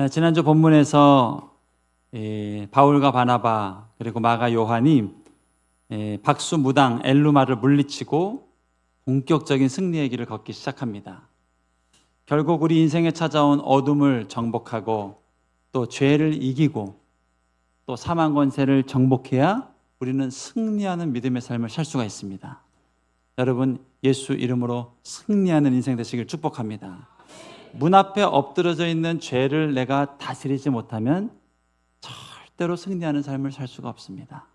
지난주 본문에서 바울과 바나바 그리고 마가 요한이 박수 무당 엘루마를 물리치고 본격적인 승리의 길을 걷기 시작합니다. 결국 우리 인생에 찾아온 어둠을 정복하고 또 죄를 이기고 또 사망 권세를 정복해야 우리는 승리하는 믿음의 삶을 살 수가 있습니다. 여러분, 예수 이름으로 승리하는 인생 되시길 축복합니다. 문 앞에 엎드러져 있는 죄를 내가 다스리지 못하면 절대로 승리하는 삶을 살 수가 없습니다.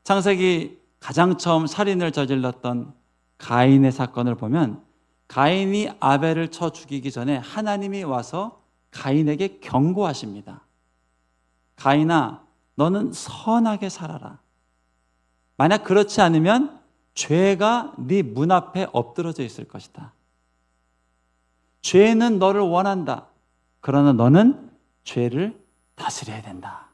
창세기 가장 처음 살인을 저질렀던 가인의 사건을 보면 가인이 아벨을 쳐 죽이기 전에 하나님이 와서 가인에게 경고하십니다. 가인아, 너는 선하게 살아라. 만약 그렇지 않으면 죄가 네 문 앞에 엎드러져 있을 것이다. 죄는 너를 원한다. 그러나 너는 죄를 다스려야 된다.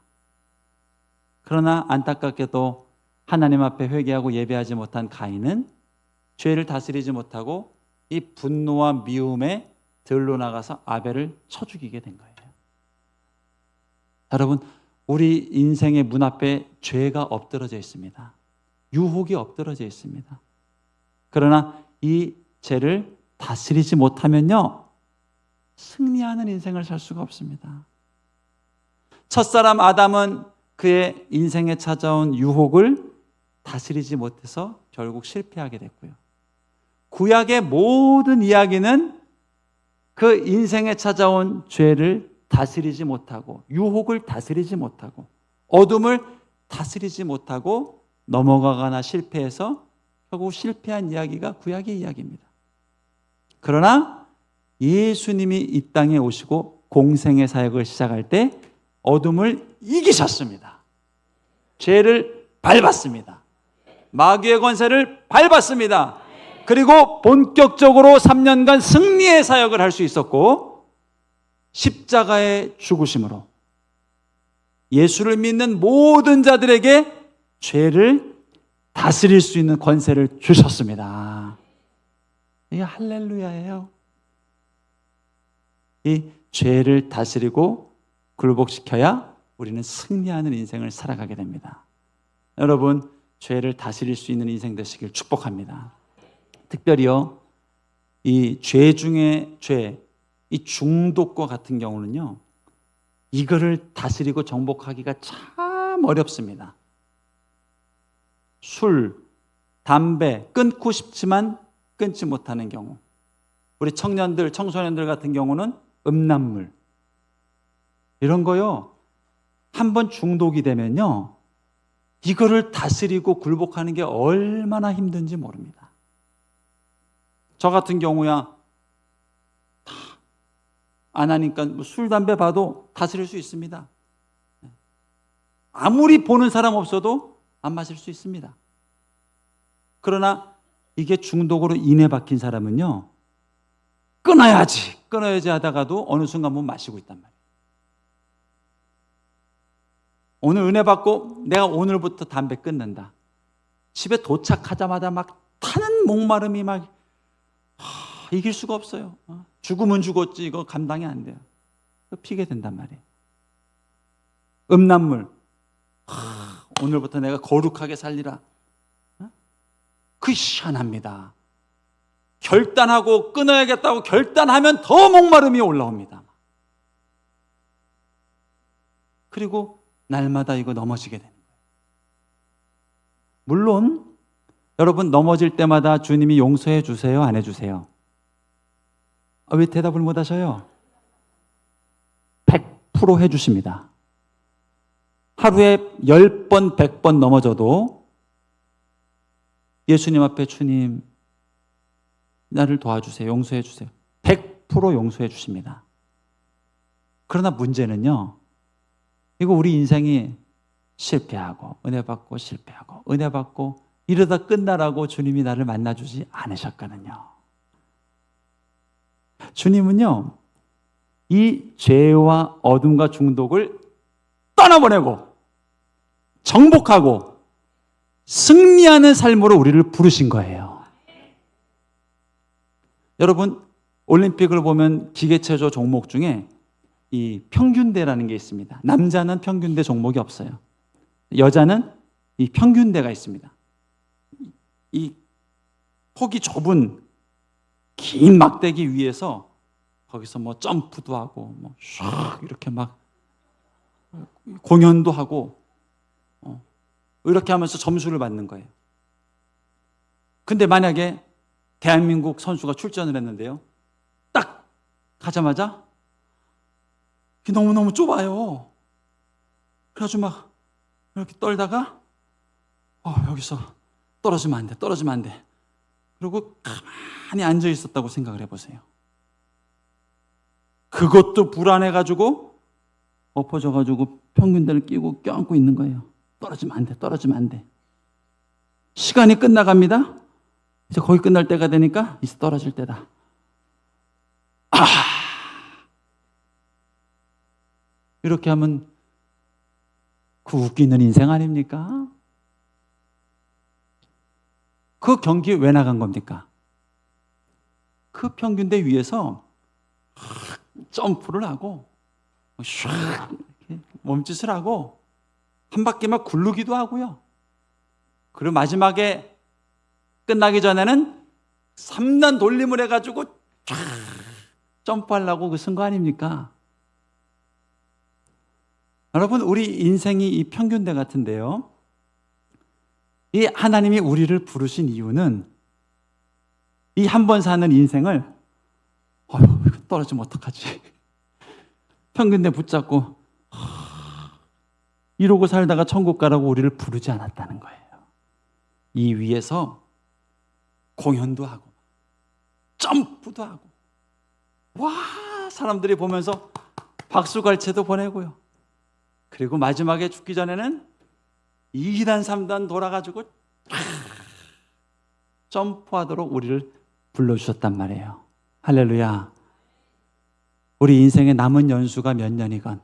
그러나 안타깝게도 하나님 앞에 회개하고 예배하지 못한 가인은 죄를 다스리지 못하고 이 분노와 미움에 들로 나가서 아벨을 쳐 죽이게 된 거예요. 여러분, 우리 인생의 문 앞에 죄가 엎드러져 있습니다. 유혹이 엎드러져 있습니다. 그러나 이 죄를 다스리지 못하면요, 승리하는 인생을 살 수가 없습니다. 첫사람 아담은 그의 인생에 찾아온 유혹을 다스리지 못해서 결국 실패하게 됐고요. 구약의 모든 이야기는 그 인생에 찾아온 죄를 다스리지 못하고 유혹을 다스리지 못하고 어둠을 다스리지 못하고 넘어가거나 실패해서 결국 실패한 이야기가 구약의 이야기입니다. 그러나 예수님이 이 땅에 오시고 공생의 사역을 시작할 때 어둠을 이기셨습니다. 죄를 밟았습니다. 마귀의 권세를 밟았습니다. 그리고 본격적으로 3년간 승리의 사역을 할 수 있었고 십자가의 죽으심으로 예수를 믿는 모든 자들에게 죄를 다스릴 수 있는 권세를 주셨습니다. 이게 할렐루야예요. 이 죄를 다스리고 굴복시켜야 우리는 승리하는 인생을 살아가게 됩니다. 여러분, 죄를 다스릴 수 있는 인생 되시길 축복합니다. 특별히요, 이 죄 중에 죄, 이 중독과 같은 경우는요, 이거를 다스리고 정복하기가 참 어렵습니다. 술, 담배 끊고 싶지만 끊지 못하는 경우, 우리 청년들, 청소년들 같은 경우는 음란물, 이런 거요, 한번 중독이 되면요, 이거를 다스리고 굴복하는 게 얼마나 힘든지 모릅니다. 저 같은 경우야 안 하니까 술, 담배 봐도 다스릴 수 있습니다. 아무리 보는 사람 없어도 안 마실 수 있습니다. 그러나 이게 중독으로 인해 박힌 사람은요, 끊어야지 하다가도 어느 순간 못 마시고 있단 말이에요. 오늘 은혜 받고 내가 오늘부터 담배 끊는다. 집에 도착하자마자 막 타는 목마름이 막 이길 수가 없어요. 죽으면 죽었지 이거 감당이 안 돼요. 피게 된단 말이에요. 음란물, 오늘부터 내가 거룩하게 살리라. 그 희한합니다. 결단하고 끊어야겠다고 결단하면 더 목마름이 올라옵니다. 그리고 날마다 이거 넘어지게 되는 거예요. 물론 여러분, 넘어질 때마다 주님이 용서해 주세요, 안 해주세요? 왜 대답을 못 하셔요? 100% 해주십니다. 하루에 10번, 100번 넘어져도 예수님 앞에 주님, 나를 도와주세요, 용서해 주세요. 100% 용서해 주십니다. 그러나 문제는요, 이거 우리 인생이 실패하고 은혜 받고 실패하고 은혜 받고 이러다 끝나라고 주님이 나를 만나주지 않으셨거든요. 주님은요, 이 죄와 어둠과 중독을 떠나보내고 정복하고 승리하는 삶으로 우리를 부르신 거예요. 여러분, 올림픽을 보면 기계체조 종목 중에 이 평균대라는 게 있습니다. 남자는 평균대 종목이 없어요. 여자는 이 평균대가 있습니다. 이 폭이 좁은 긴 막대기 위에서 거기서 뭐 점프도 하고 뭐 슉 이렇게 막 공연도 하고 이렇게 하면서 점수를 받는 거예요. 근데 만약에 대한민국 선수가 출전을 했는데요, 딱 가자마자 너무너무 좁아요. 그래가지고 막 이렇게 떨다가 여기서 떨어지면 안 돼, 떨어지면 안 돼. 그리고 가만히 앉아 있었다고 생각을 해보세요. 그것도 불안해가지고 엎어져가지고 평균대를 끼고 껴안고 있는 거예요. 떨어지면 안 돼, 떨어지면 안 돼. 시간이 끝나갑니다. 이제 거의 끝날 때가 되니까 이제 떨어질 때다. 이렇게 하면 그 웃기는 인생 아닙니까? 그 경기에 왜 나간 겁니까? 그 평균대 위에서 점프를 하고 슉 이렇게 몸짓을 하고 한 바퀴 막 굴르기도 하고요. 그리고 마지막에 끝나기 전에는 3단 돌림을 해가지고 쫙 점프하려고 쓴 거 아닙니까? 여러분, 우리 인생이 이 평균대 같은데요, 이 하나님이 우리를 부르신 이유는 이 한 번 사는 인생을 떨어지면 어떡하지? 평균대 붙잡고 이러고 살다가 천국 가라고 우리를 부르지 않았다는 거예요. 이 위에서 공연도 하고 점프도 하고 와 사람들이 보면서 박수갈채도 보내고요. 그리고 마지막에 죽기 전에는 2단 3단 돌아가지고 점프하도록 우리를 불러주셨단 말이에요. 할렐루야. 우리 인생의 남은 연수가 몇 년이건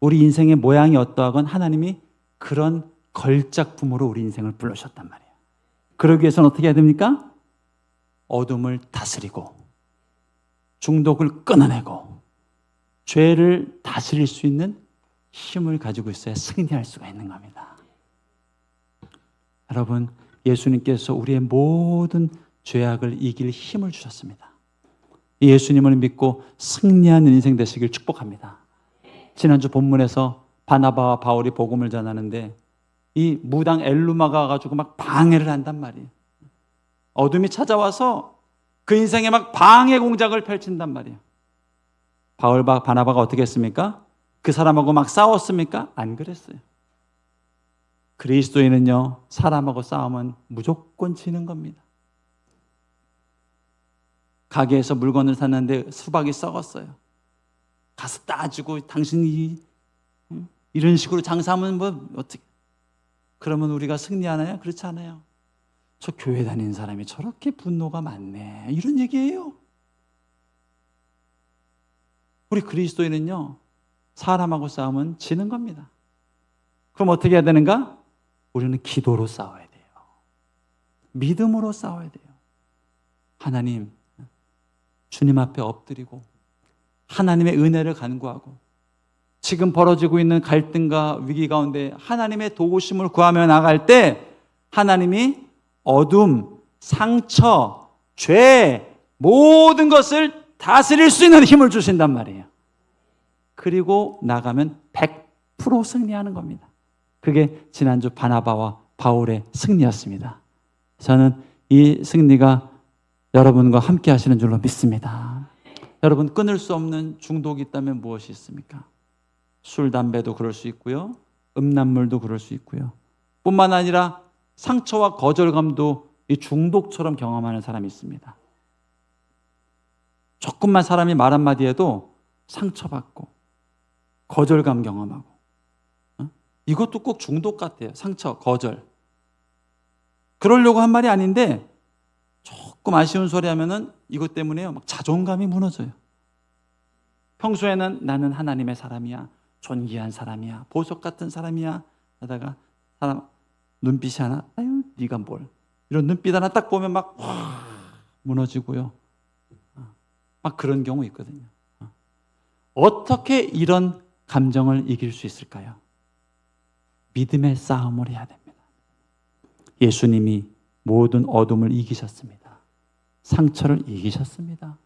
우리 인생의 모양이 어떠하건 하나님이 그런 걸작품으로 우리 인생을 불러주셨단 말이에요. 그러기 위해서는 어떻게 해야 됩니까? 어둠을 다스리고 중독을 끊어내고 죄를 다스릴 수 있는 힘을 가지고 있어야 승리할 수가 있는 겁니다. 여러분, 예수님께서 우리의 모든 죄악을 이길 힘을 주셨습니다. 이 예수님을 믿고 승리하는 인생 되시길 축복합니다. 지난주 본문에서 바나바와 바울이 복음을 전하는데 이 무당 엘루마가 가지고 막 방해를 한단 말이에요. 어둠이 찾아와서 그 인생에 막 방해 공작을 펼친단 말이에요. 바울과 바나바가 어떻게 했습니까? 그 사람하고 막 싸웠습니까? 안 그랬어요. 그리스도인은요, 사람하고 싸우면 무조건 지는 겁니다. 가게에서 물건을 샀는데 수박이 썩었어요. 가서 따지고 당신이 이런 식으로 장사하면 뭐 어떻게? 그러면 우리가 승리하나요? 그렇지 않아요. 저 교회 다니는 사람이 저렇게 분노가 많네. 이런 얘기예요. 우리 그리스도인은요, 사람하고 싸우면 지는 겁니다. 그럼 어떻게 해야 되는가? 우리는 기도로 싸워야 돼요. 믿음으로 싸워야 돼요. 하나님, 주님 앞에 엎드리고 하나님의 은혜를 간구하고 지금 벌어지고 있는 갈등과 위기 가운데 하나님의 도우심을 구하며 나갈 때 하나님이 어둠, 상처, 죄 모든 것을 다스릴 수 있는 힘을 주신단 말이에요. 그리고 나가면 100% 승리하는 겁니다. 그게 지난주 바나바와 바울의 승리였습니다. 저는 이 승리가 여러분과 함께 하시는 줄로 믿습니다. 여러분, 끊을 수 없는 중독이 있다면 무엇이 있습니까? 술, 담배도 그럴 수 있고요. 음란물도 그럴 수 있고요. 뿐만 아니라 상처와 거절감도 이 중독처럼 경험하는 사람이 있습니다. 조금만 사람이 말 한마디 해도 상처받고 거절감 경험하고 이것도 꼭 중독 같아요. 상처, 거절. 그러려고 한 말이 아닌데 조금 아쉬운 소리 하면은 이것 때문에요, 막 자존감이 무너져요. 평소에는 나는 하나님의 사람이야, 존귀한 사람이야, 보석 같은 사람이야 하다가 사람 눈빛이 하나, 아유 네가 뭘, 이런 눈빛 하나 딱 보면 막 무너지고요. 막 그런 경우 있거든요. 어떻게 이런 감정을 이길 수 있을까요? 믿음의 싸움을 해야 됩니다. 예수님이 모든 어둠을 이기셨습니다. 상처를 이기셨습니다.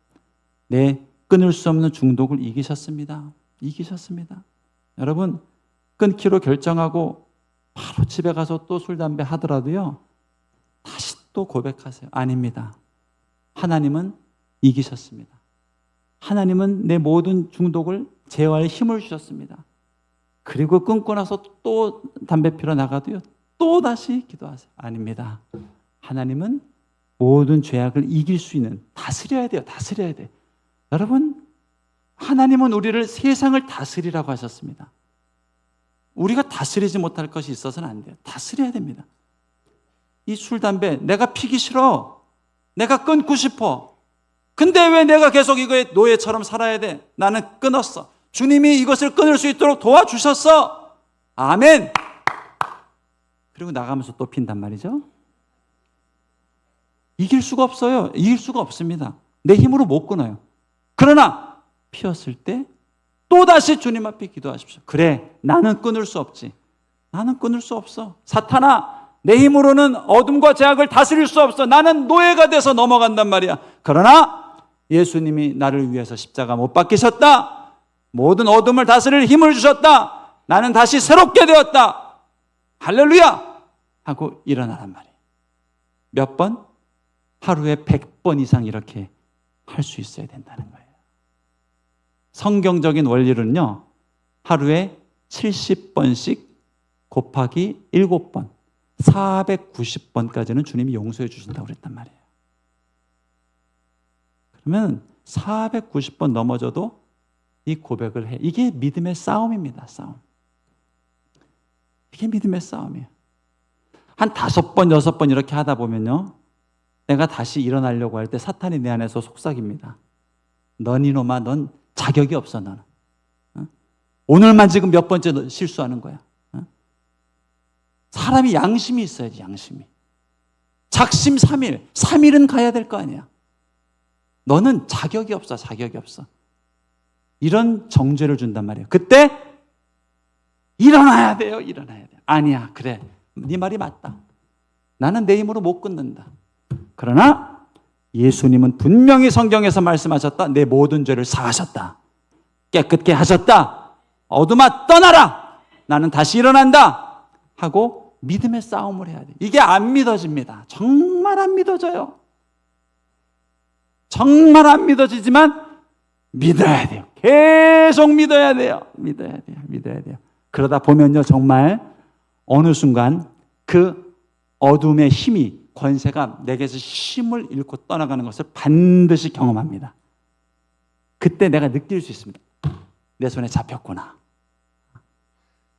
내 끊을 수 없는 중독을 이기셨습니다. 이기셨습니다. 여러분, 끊기로 결정하고 바로 집에 가서 또 술, 담배 하더라도요, 다시 또 고백하세요. 아닙니다. 하나님은 이기셨습니다. 하나님은 내 모든 중독을 제어할 힘을 주셨습니다. 그리고 끊고 나서 또 담배 피러 나가도요, 또 다시 기도하세요. 아닙니다. 하나님은 모든 죄악을 이길 수 있는, 다스려야 돼요. 다스려야 돼요. 여러분, 하나님은 우리를 세상을 다스리라고 하셨습니다. 우리가 다스리지 못할 것이 있어서는 안 돼요. 다스려야 됩니다. 이 술, 담배 내가 피기 싫어. 내가 끊고 싶어. 근데 왜 내가 계속 이거에 노예처럼 살아야 돼? 나는 끊었어. 주님이 이것을 끊을 수 있도록 도와주셨어. 아멘. 그리고 나가면서 또 핀단 말이죠. 이길 수가 없어요. 이길 수가 없습니다. 내 힘으로 못 끊어요. 그러나 피었을 때 또다시 주님 앞에 기도하십시오. 그래, 나는 끊을 수 없지. 나는 끊을 수 없어. 사탄아, 내 힘으로는 어둠과 죄악을 다스릴 수 없어. 나는 노예가 돼서 넘어간단 말이야. 그러나 예수님이 나를 위해서 십자가 못 박히셨다. 모든 어둠을 다스릴 힘을 주셨다. 나는 다시 새롭게 되었다. 할렐루야! 하고 일어나란 말이에요. 몇 번? 하루에 100번 이상 이렇게 할 수 있어야 된다는 거예요. 성경적인 원리는요, 하루에 70번씩 곱하기 7번, 490번까지는 주님이 용서해 주신다고 그랬단 말이에요. 그러면 490번 넘어져도 이 고백을 해. 이게 믿음의 싸움입니다. 싸움. 이게 믿음의 싸움이에요. 한 5번, 6번 이렇게 하다 보면요, 내가 다시 일어나려고 할 때 사탄이 내 안에서 속삭입니다. 넌 이놈아, 넌 자격이 없어, 너는. 오늘만 지금 몇 번째 실수하는 거야. 사람이 양심이 있어야지, 양심이. 작심 3일, 3일은 가야 될 거 아니야. 너는 자격이 없어, 자격이 없어. 이런 정죄를 준단 말이에요. 그때 일어나야 돼요, 일어나야 돼요. 아니야, 그래, 네 말이 맞다. 나는 내 힘으로 못 끊는다. 그러나 예수님은 분명히 성경에서 말씀하셨다. 내 모든 죄를 사하셨다. 깨끗게 하셨다. 어둠아 떠나라. 나는 다시 일어난다. 하고 믿음의 싸움을 해야 돼. 이게 안 믿어집니다. 정말 안 믿어져요. 정말 안 믿어지지만 믿어야 돼요. 계속 믿어야 돼요. 믿어야 돼요. 믿어야 돼요. 그러다 보면요, 정말 어느 순간 그 어둠의 힘이, 권세가 내게서 힘을 잃고 떠나가는 것을 반드시 경험합니다. 그때 내가 느낄 수 있습니다. 내 손에 잡혔구나.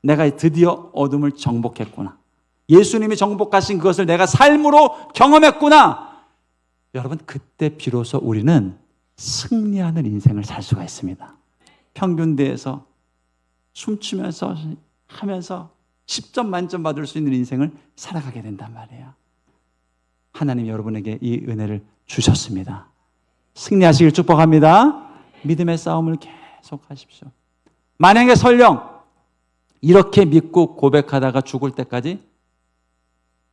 내가 드디어 어둠을 정복했구나. 예수님이 정복하신 그것을 내가 삶으로 경험했구나. 여러분, 그때 비로소 우리는 승리하는 인생을 살 수가 있습니다. 평균대에서 숨쉬면서 하면서 10점 만점 받을 수 있는 인생을 살아가게 된단 말이에요. 하나님 여러분에게 이 은혜를 주셨습니다. 승리하시길 축복합니다. 믿음의 싸움을 계속 하십시오. 만약에 설령 이렇게 믿고 고백하다가 죽을 때까지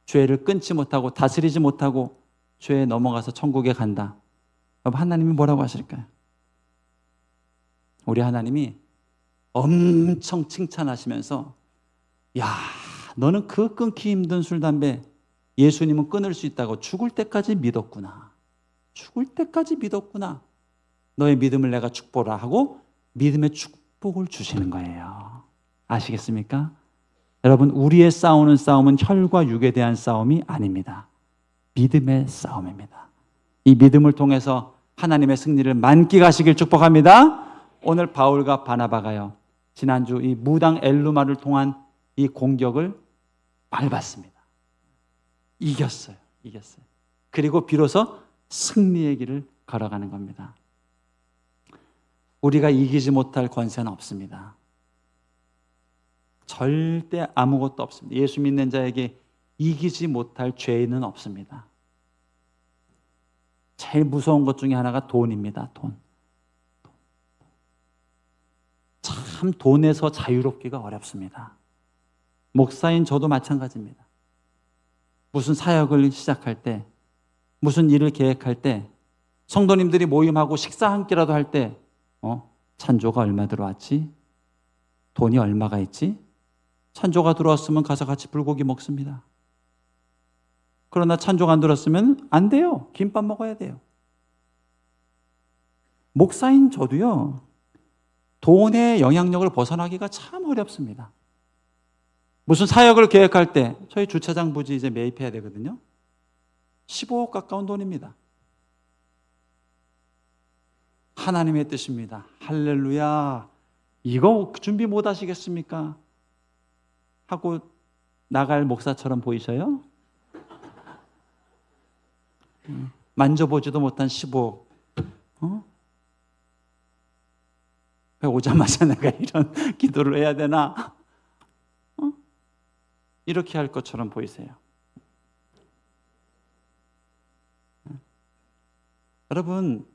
죄를 끊지 못하고 다스리지 못하고 죄에 넘어가서 천국에 간다. 여러분, 하나님이 뭐라고 하실까요? 우리 하나님이 엄청 칭찬하시면서, 야, 너는 그 끊기 힘든 술, 담배 예수님은 끊을 수 있다고 죽을 때까지 믿었구나. 죽을 때까지 믿었구나. 너의 믿음을 내가 축복하라 하고 믿음의 축복을 주시는 거예요. 아시겠습니까? 여러분, 우리의 싸우는 싸움은 혈과 육에 대한 싸움이 아닙니다. 믿음의 싸움입니다. 이 믿음을 통해서 하나님의 승리를 만끽하시길 축복합니다. 오늘 바울과 바나바가요, 지난주 이 무당 엘루마를 통한 이 공격을 밟았습니다. 이겼어요. 이겼어요. 그리고 비로소 승리의 길을 걸어가는 겁니다. 우리가 이기지 못할 권세는 없습니다. 절대 아무것도 없습니다. 예수 믿는 자에게 이기지 못할 죄는 없습니다. 제일 무서운 것 중에 하나가 돈입니다. 돈. 참 돈에서 자유롭기가 어렵습니다. 목사인 저도 마찬가지입니다. 무슨 사역을 시작할 때, 무슨 일을 계획할 때, 성도님들이 모임하고 식사 한 끼라도 할 때, 찬조가 얼마 들어왔지? 돈이 얼마가 있지? 찬조가 들어왔으면 가서 같이 불고기 먹습니다. 그러나 찬조가 안 들어왔으면 안 돼요. 김밥 먹어야 돼요. 목사인 저도요, 돈의 영향력을 벗어나기가 참 어렵습니다. 무슨 사역을 계획할 때 저희 주차장 부지 이제 매입해야 되거든요. 15억 가까운 돈입니다. 하나님의 뜻입니다. 할렐루야. 이거 준비 못 하시겠습니까? 하고 나갈 목사처럼 보이셔요? 만져보지도 못한 15억. 왜 오자마자 내가 이런 기도를 해야 되나? 이렇게 할 것처럼 보이세요. 여러분,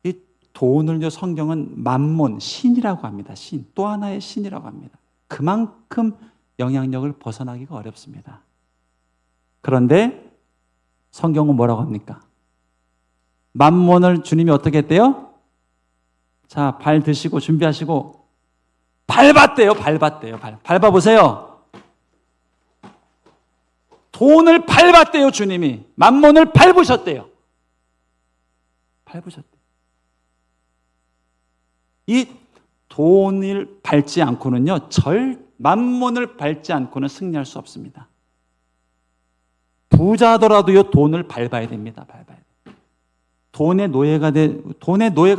이 돈을요, 성경은 만몬, 신이라고 합니다. 신, 또 하나의 신이라고 합니다. 그만큼 영향력을 벗어나기가 어렵습니다. 그런데 성경은 뭐라고 합니까? 만몬을 주님이 어떻게 했대요? 자, 발 드시고 준비하시고 밟았대요. 밟아보세요. 돈을 밟았대요. 주님이 만몬을 밟으셨대요. 이 돈을 밟지 않고는요, 만몬을 밟지 않고는 승리할 수 없습니다. 부자더라도요, 돈을 밟아야 됩니다. 돈의 노예가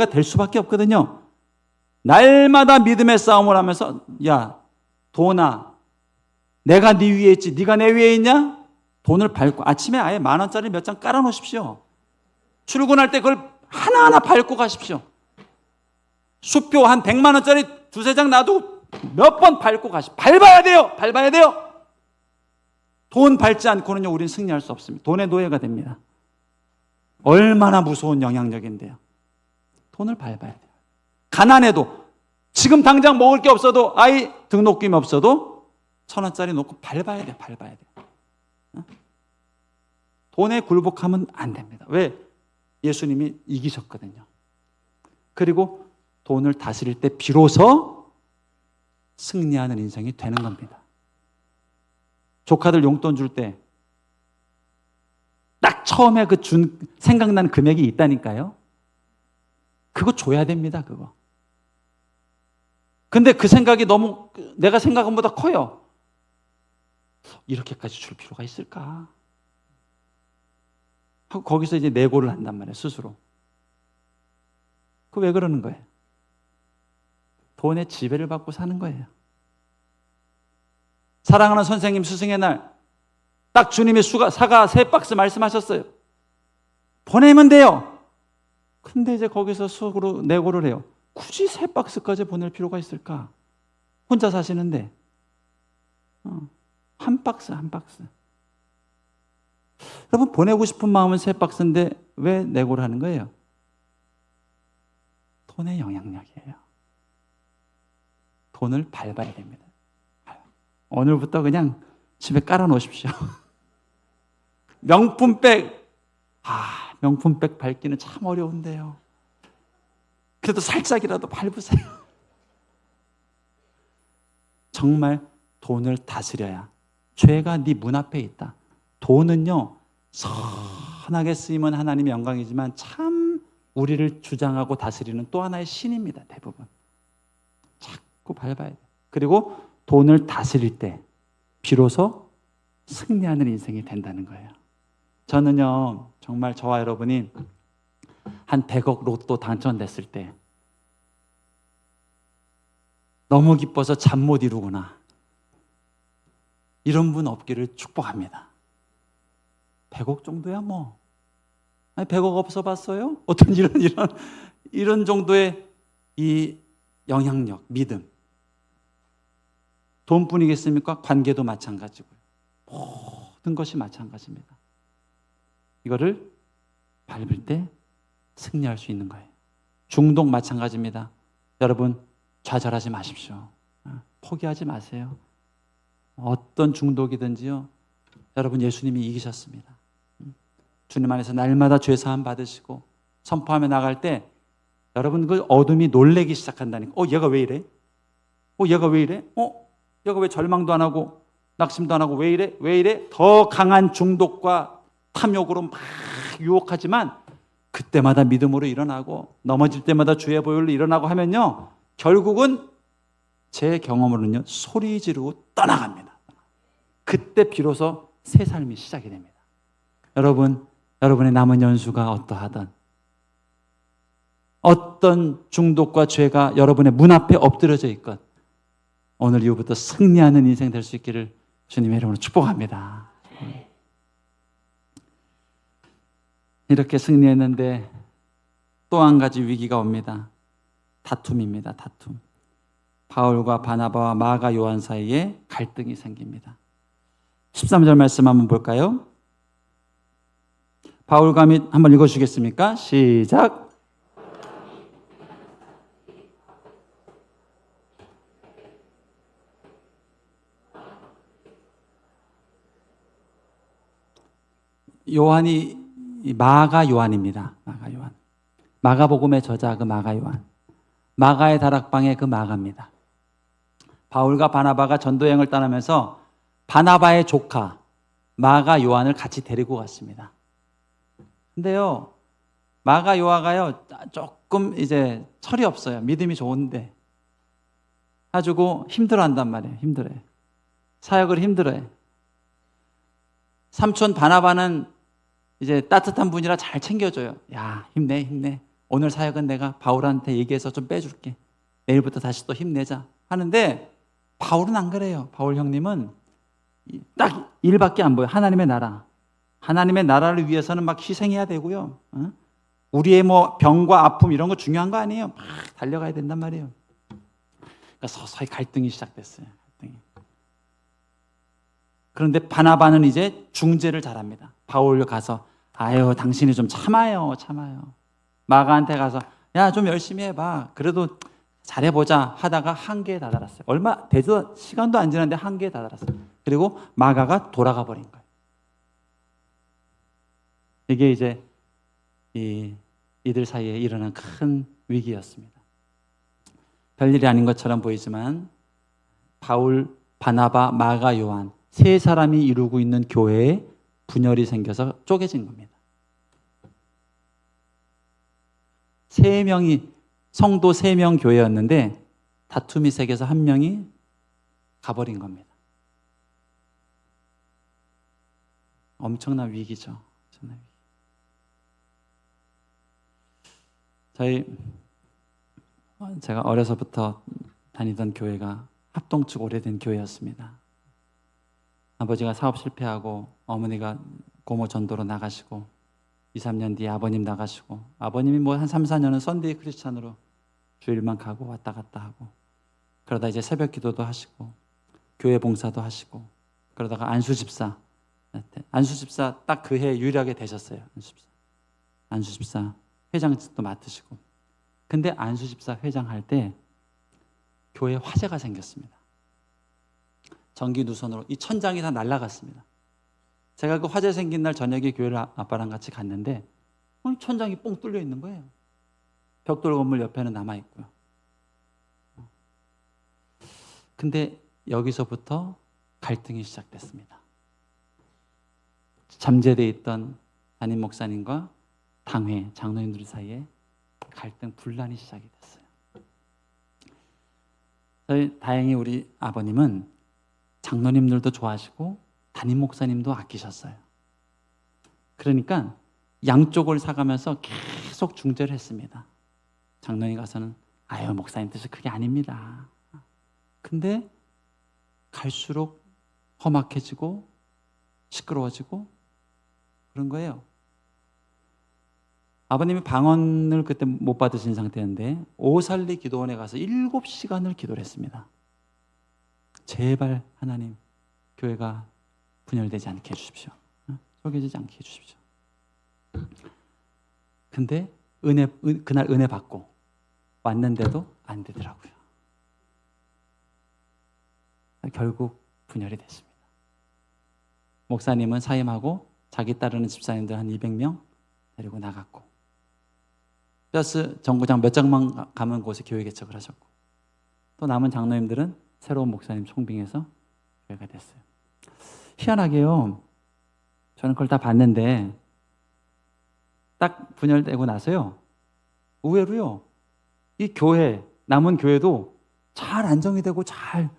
될 수밖에 없거든요. 날마다 믿음의 싸움을 하면서, 야, 돈아, 내가 네 위에 있지, 네가 내 위에 있냐? 돈을 밟고 아침에 아예 10,000원짜리 몇 장 깔아놓으십시오. 출근할 때 그걸 하나하나 밟고 가십시오. 수표 한 100만원짜리 2-3장 놔두고 몇 번 밟고 가십시오. 밟아야 돼요. 돈 밟지 않고는요, 우리는 승리할 수 없습니다. 돈의 노예가 됩니다. 얼마나 무서운 영향력인데요. 돈을 밟아야 돼요. 가난해도, 지금 당장 먹을 게 없어도, 아이 등록금이 없어도 1,000원짜리 놓고 밟아야 돼요. 돈에 굴복하면 안 됩니다. 왜? 예수님이 이기셨거든요. 그리고 돈을 다스릴 때 비로소 승리하는 인생이 되는 겁니다. 조카들 용돈 줄 때 딱 처음에 생각난 금액이 있다니까요. 그거 줘야 됩니다, 그거. 근데 그 생각이 너무 내가 생각한 것보다 커요. 이렇게까지 줄 필요가 있을까? 하고 거기서 이제 내고를 한단 말이에요, 스스로. 그 왜 그러는 거예요? 돈의 지배를 받고 사는 거예요. 사랑하는 선생님 스승의 날, 딱 주님이 사과 3박스 말씀하셨어요. 보내면 돼요. 근데 이제 거기서 속으로 내고를 해요. 굳이 3박스까지 보낼 필요가 있을까? 혼자 사시는데. 한 박스. 여러분, 보내고 싶은 마음은 3박스인데 왜 내고를 하는 거예요? 돈의 영향력이에요. 돈을 밟아야 됩니다. 오늘부터 그냥 집에 깔아놓으십시오. 명품백. 명품백 밟기는 참 어려운데요. 그래도 살짝이라도 밟으세요. 정말 돈을 다스려야. 죄가 네 문 앞에 있다. 돈은요, 선하게 쓰이면 하나님의 영광이지만 참 우리를 주장하고 다스리는 또 하나의 신입니다. 대부분. 자꾸 밟아야 돼. 그리고 돈을 다스릴 때 비로소 승리하는 인생이 된다는 거예요. 저는요, 정말 저와 여러분이 한 100억 로또 당첨됐을 때 너무 기뻐서 잠 못 이루거나 이런 분 없기를 축복합니다. 100억 정도야 뭐. 아니, 100억 없어 봤어요? 어떤 이런 정도의 이 영향력, 믿음. 돈뿐이겠습니까? 관계도 마찬가지고요. 모든 것이 마찬가지입니다. 이거를 밟을 때 승리할 수 있는 거예요. 중독 마찬가지입니다. 여러분, 좌절하지 마십시오. 포기하지 마세요. 어떤 중독이든지요, 여러분 예수님이 이기셨습니다. 주님 안에서 날마다 죄 사함 받으시고 선포하며 나갈 때 여러분 그 어둠이 놀래기 시작한다니까. 얘가 왜 이래? 얘가 왜 이래? 얘가 왜 절망도 안 하고 낙심도 안 하고 왜 이래? 왜 이래? 더 강한 중독과 탐욕으로 막 유혹하지만 그때마다 믿음으로 일어나고 넘어질 때마다 주의 보혈로 일어나고 하면요, 결국은 제 경험으로는요, 소리 지르고 떠나갑니다. 그때 비로소 새 삶이 시작이 됩니다. 여러분의 남은 연수가 어떠하든, 어떤 중독과 죄가 여러분의 문 앞에 엎드려져 있건 오늘 이후부터 승리하는 인생 될 수 있기를 주님의 이름으로 축복합니다. 이렇게 승리했는데 또 한 가지 위기가 옵니다. 다툼입니다. 다툼. 바울과 바나바와 마가 요한 사이에 갈등이 생깁니다. 13절 말씀 한번 볼까요? 바울과 및 한번 읽어주시겠습니까? 시작. 요한이 마가 요한입니다. 마가 요한. 마가복음의 저자 그 마가 요한. 마가의 다락방의 그 마가입니다. 바울과 바나바가 전도여행을 떠나면서 바나바의 조카 마가 요한을 같이 데리고 갔습니다. 근데요, 마가 요한가요 조금 이제 철이 없어요. 믿음이 좋은데 가지고 힘들어한단 말이에요. 힘들어요. 사역을 힘들어요. 삼촌 바나바는 이제 따뜻한 분이라 잘 챙겨줘요. 야, 힘내, 힘내. 오늘 사역은 내가 바울한테 얘기해서 좀 빼줄게. 내일부터 다시 또 힘내자 하는데 바울은 안 그래요. 바울 형님은 딱 일밖에 안 보여요. 하나님의 나라. 하나님의 나라를 위해서는 막 희생해야 되고요. 우리의 뭐 병과 아픔 이런 거 중요한 거 아니에요. 막 달려가야 된단 말이에요. 그러니까 서서히 갈등이 시작됐어요. 갈등이. 그런데 바나바는 이제 중재를 잘합니다. 바울 가서 아유 당신이 좀 참아요. 마가한테 가서 야 좀 열심히 해봐. 그래도 잘해보자 하다가 한계에 다다랐어요. 얼마 되도 시간도 안 지났는데 한계에 다다랐어요. 그리고 마가가 돌아가 버린 거예요. 이게 이제 이들 사이에 일어난 큰 위기였습니다. 별일이 아닌 것처럼 보이지만 바울, 바나바, 마가, 요한 세 사람이 이루고 있는 교회에 분열이 생겨서 쪼개진 겁니다. 세 명이 성도 3명 교회였는데 다툼이 생겨서 한 명이 가버린 겁니다. 엄청난 위기죠. 엄청난 위기. 제가 어려서부터 다니던 교회가 합동측 오래된 교회였습니다. 아버지가 사업 실패하고 어머니가 고모 전도로 나가시고 2, 3년 뒤에 아버님 나가시고 아버님이 뭐 한 3, 4년은 썬데이 크리스찬으로 주일만 가고 왔다 갔다 하고 그러다 이제 새벽 기도도 하시고 교회 봉사도 하시고 그러다가 안수 집사 딱 그 해 유일하게 되셨어요. 안수 집사 회장도 맡으시고 근데 안수 집사 회장 할 때 교회에 화재가 생겼습니다. 전기 누선으로 이 천장이 다 날아갔습니다. 제가 그 화재 생긴 날 저녁에 교회를 아빠랑 같이 갔는데 천장이 뻥 뚫려 있는 거예요. 벽돌 건물 옆에는 남아있고요. 근데 여기서부터 갈등이 시작됐습니다. 잠재되어 있던 담임 목사님과 당회, 장로님들 사이에 갈등, 분란이 시작이 됐어요. 다행히 우리 아버님은 장로님들도 좋아하시고 담임 목사님도 아끼셨어요. 그러니까 양쪽을 사가면서 계속 중재를 했습니다. 장로님 가서는 아유 목사님 뜻이 그게 아닙니다. 근데 갈수록 험악해지고 시끄러워지고 그런 거예요. 아버님이 방언을 그때 못 받으신 상태였는데 오살리 기도원에 가서 7시간을 기도를 했습니다. 제발 하나님 교회가 분열되지 않게 해주십시오. 쪼개지지 않게 해주십시오. 근데 그날 은혜 받고 왔는데도 안 되더라고요. 결국 분열이 됐습니다. 목사님은 사임하고 자기 따르는 집사님들 한 200명 데리고 나갔고, 플러스 정구장 몇 장만 가면 곳에 교회 개척을 하셨고, 또 남은 장로님들은 새로운 목사님 총빙해서 교회가 됐어요. 희한하게요, 저는 그걸 다 봤는데 딱 분열되고 나서요, 의외로요, 이 교회, 남은 교회도 잘 안정이 되고 잘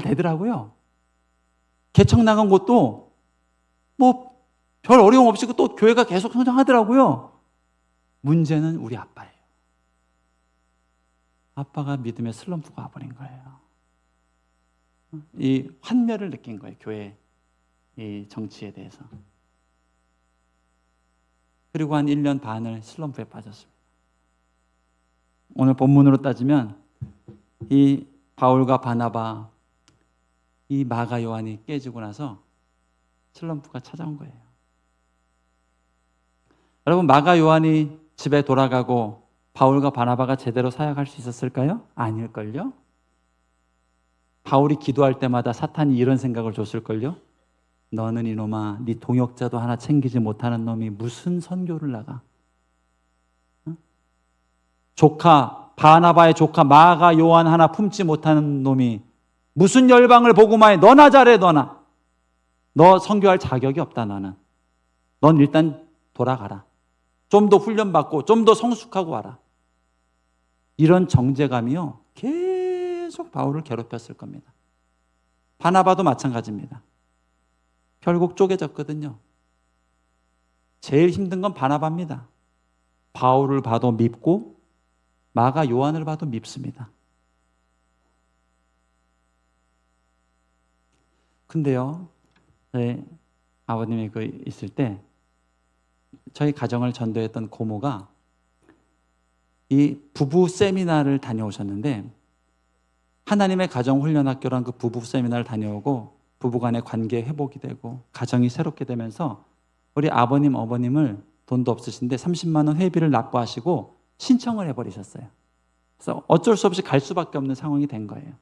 되더라고요. 개척 나간 곳도 뭐 별 어려움 없이 또 교회가 계속 성장하더라고요. 문제는 우리 아빠예요. 아빠가 믿음의 슬럼프가 와버린 거예요. 이 환멸을 느낀 거예요, 교회 이 정치에 대해서. 그리고 한 1년 반을 슬럼프에 빠졌습니다. 오늘 본문으로 따지면 이 바울과 바나바, 이 마가 요한이 깨지고 나서 슬럼프가 찾아온 거예요. 여러분, 마가 요한이 집에 돌아가고 바울과 바나바가 제대로 사역할 수 있었을까요? 아닐걸요? 바울이 기도할 때마다 사탄이 이런 생각을 줬을걸요? 너는 이놈아, 네 동역자도 하나 챙기지 못하는 놈이 무슨 선교를 나가? 조카, 바나바의 조카 마가 요한 하나 품지 못하는 놈이 무슨 열방을 복음화해? 너나 잘해, 너나. 너 선교할 자격이 없다, 너는. 넌 일단 돌아가라. 좀 더 훈련받고 좀 더 성숙하고 와라. 이런 정죄감이요, 계속 바울을 괴롭혔을 겁니다. 바나바도 마찬가지입니다. 결국 쪼개졌거든요. 제일 힘든 건 바나바입니다. 바울을 봐도 밉고 마가 요한을 봐도 밉습니다. 근데요, 저희 아버님이 있을 때 저희 가정을 전도했던 고모가 이 부부 세미나를 다녀오셨는데, 하나님의 가정 훈련학교란 그 부부 세미나를 다녀오고 부부간의 관계 회복이 되고 가정이 새롭게 되면서 우리 아버님, 어머님을 돈도 없으신데 30만 원 회비를 납부하시고 신청을 해버리셨어요. 그래서 어쩔 수 없이 갈 수밖에 없는 상황이 된 거예요.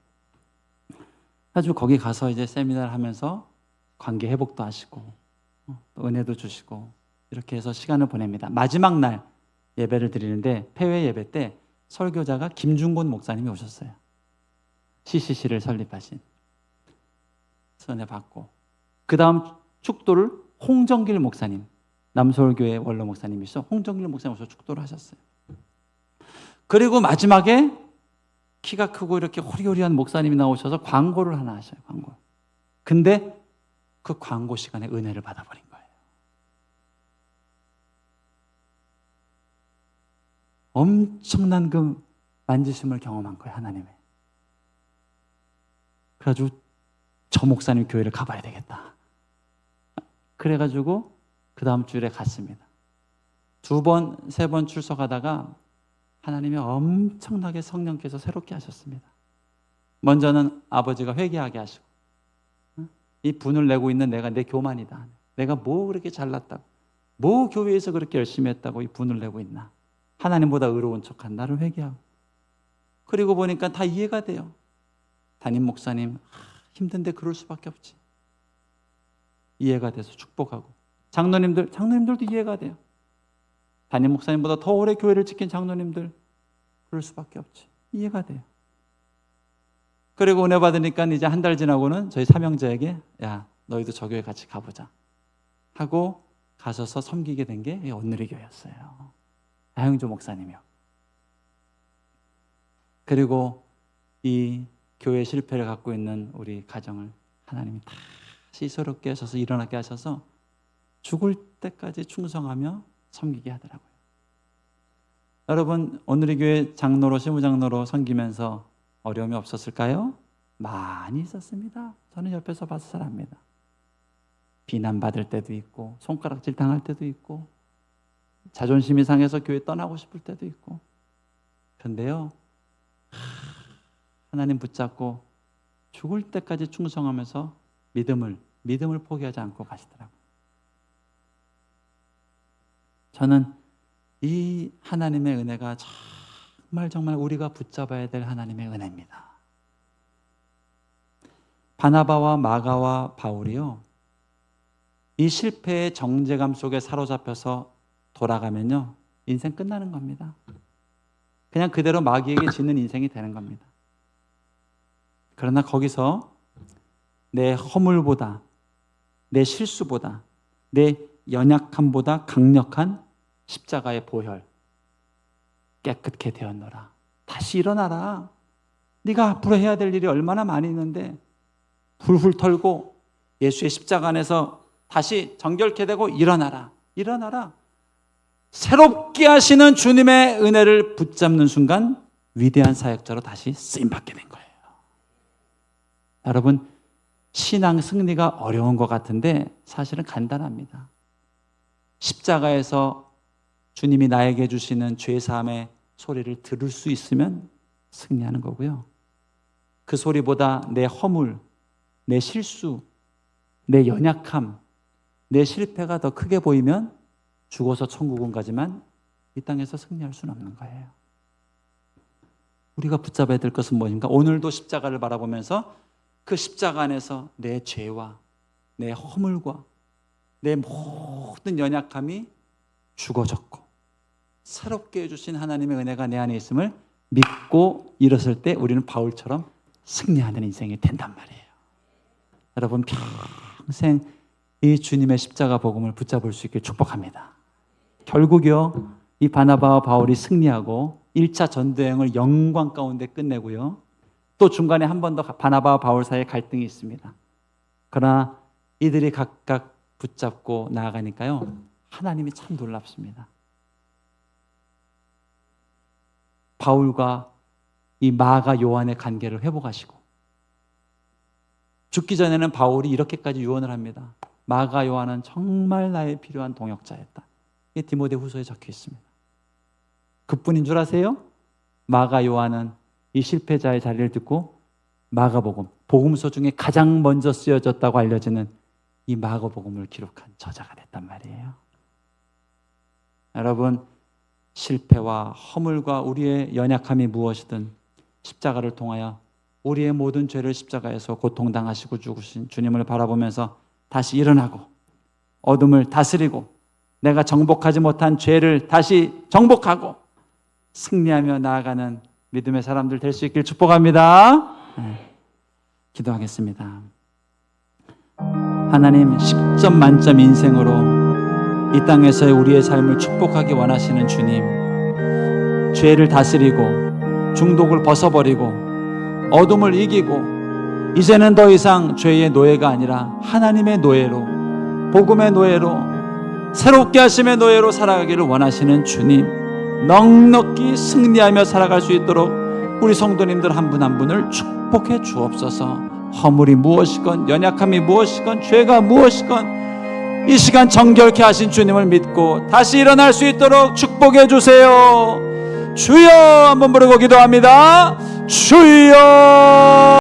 그래가지고 거기 가서 이제 세미나를 하면서 관계 회복도 하시고 또 은혜도 주시고 이렇게 해서 시간을 보냅니다. 마지막 날 예배를 드리는데 폐회 예배 때 설교자가 김중곤 목사님이 오셨어요. CCC를 설립하신. 은혜 받고, 그 다음 축도를 홍정길 목사님, 남서울교회 원로 목사님이셔. 홍정길 목사님 오셔서 축도를 하셨어요. 그리고 마지막에 키가 크고 이렇게 호리호리한 목사님이 나오셔서 광고를 하나 하셔요. 광고. 근데 그 광고 시간에 은혜를 받아버린 거예요. 엄청난 그 만지심을 경험한 거예요, 하나님의. 그래가지고 저 목사님 교회를 가봐야 되겠다. 그래가지고 그 다음 주일에 갔습니다. 2번, 3번 출석하다가 하나님이 엄청나게 성령께서 새롭게 하셨습니다. 먼저는 아버지가 회개하게 하시고, 이 분을 내고 있는 내가 내 교만이다. 내가 뭐 그렇게 잘났다고, 뭐 교회에서 그렇게 열심히 했다고 이 분을 내고 있나. 하나님보다 의로운 척한 나를 회개하고. 그리고 보니까 다 이해가 돼요. 담임 목사님, 힘든데 그럴 수밖에 없지. 이해가 돼서 축복하고. 장로님들도 이해가 돼요. 담임 목사님보다 더 오래 교회를 지킨 장로님들, 그럴 수밖에 없지. 이해가 돼요. 그리고 은혜 받으니까 이제 한 달 지나고는 저희 사명자에게, 야, 너희도 저 교회 같이 가보자 하고 가셔서 섬기게 된 게 온누리 교회였어요. 하영조 목사님이요. 그리고 이 교회 실패를 갖고 있는 우리 가정을 하나님이 다시 새롭게 하셔서 일어나게 하셔서 죽을 때까지 충성하며 섬기게 하더라고요. 여러분, 오늘의 교회 장로로, 시무장로로 섬기면서 어려움이 없었을까요? 많이 있었습니다. 저는 옆에서 봐서 잘 압니다. 비난받을 때도 있고, 손가락질 당할 때도 있고, 자존심이 상해서 교회 떠나고 싶을 때도 있고. 그런데요, 하나님 붙잡고 죽을 때까지 충성하면서 믿음을 포기하지 않고 가시더라고요. 저는 이 하나님의 은혜가 정말 우리가 붙잡아야 될 하나님의 은혜입니다. 바나바와 마가와 바울이요, 이 실패의 정죄감 속에 사로잡혀서 돌아가면요, 인생 끝나는 겁니다. 그냥 그대로 마귀에게 지는 인생이 되는 겁니다. 그러나 거기서 내 허물보다, 내 실수보다, 내 연약함보다 강력한 십자가의 보혈, 깨끗게 되었노라. 다시 일어나라. 네가 앞으로 해야 될 일이 얼마나 많이 있는데 훌훌 털고 예수의 십자가 안에서 다시 정결케 되고 일어나라. 일어나라. 새롭게 하시는 주님의 은혜를 붙잡는 순간 위대한 사역자로 다시 쓰임받게 된 거예요. 여러분, 신앙 승리가 어려운 것 같은데 사실은 간단합니다. 십자가에서 주님이 나에게 주시는 죄사함의 소리를 들을 수 있으면 승리하는 거고요. 그 소리보다 내 허물, 내 실수, 내 연약함, 내 실패가 더 크게 보이면 죽어서 천국은 가지만 이 땅에서 승리할 수는 없는 거예요. 우리가 붙잡아야 될 것은 무엇인가? 오늘도 십자가를 바라보면서 그 십자가 안에서 내 죄와 내 허물과 내 모든 연약함이 죽어졌고 새롭게 해주신 하나님의 은혜가 내 안에 있음을 믿고 일었을 때 우리는 바울처럼 승리하는 인생이 된단 말이에요. 여러분, 평생 이 주님의 십자가 복음을 붙잡을 수 있길 축복합니다. 결국요, 이 바나바와 바울이 승리하고 1차 전도여행을 영광 가운데 끝내고요, 또 중간에 한 번 더 바나바와 바울 사이에 갈등이 있습니다. 그러나 이들이 각각 붙잡고 나아가니까요, 하나님이 참 놀랍습니다. 바울과 이 마가 요한의 관계를 회복하시고, 죽기 전에는 바울이 이렇게까지 유언을 합니다. 마가 요한은 정말 나의 필요한 동역자였다. 이게 디모데후서에 적혀 있습니다. 그뿐인 줄 아세요? 마가 요한은 이 실패자의 자리를 듣고 마가복음, 복음서 중에 가장 먼저 쓰여졌다고 알려지는 이 마가복음을 기록한 저자가 됐단 말이에요. 여러분, 실패와 허물과 우리의 연약함이 무엇이든 십자가를 통하여 우리의 모든 죄를 십자가에서 고통당하시고 죽으신 주님을 바라보면서 다시 일어나고 어둠을 다스리고 내가 정복하지 못한 죄를 다시 정복하고 승리하며 나아가는 믿음의 사람들 될 수 있길 축복합니다. 기도하겠습니다. 하나님, 10점 만점 인생으로 이 땅에서의 우리의 삶을 축복하기 원하시는 주님, 죄를 다스리고 중독을 벗어버리고 어둠을 이기고 이제는 더 이상 죄의 노예가 아니라 하나님의 노예로, 복음의 노예로, 새롭게 하심의 노예로 살아가기를 원하시는 주님, 넉넉히 승리하며 살아갈 수 있도록 우리 성도님들 한 분 한 분을 축복해 주옵소서. 허물이 무엇이건 연약함이 무엇이건 죄가 무엇이건 이 시간 정결케 하신 주님을 믿고 다시 일어날 수 있도록 축복해 주세요. 주여, 한번 부르고 기도합니다. 주여.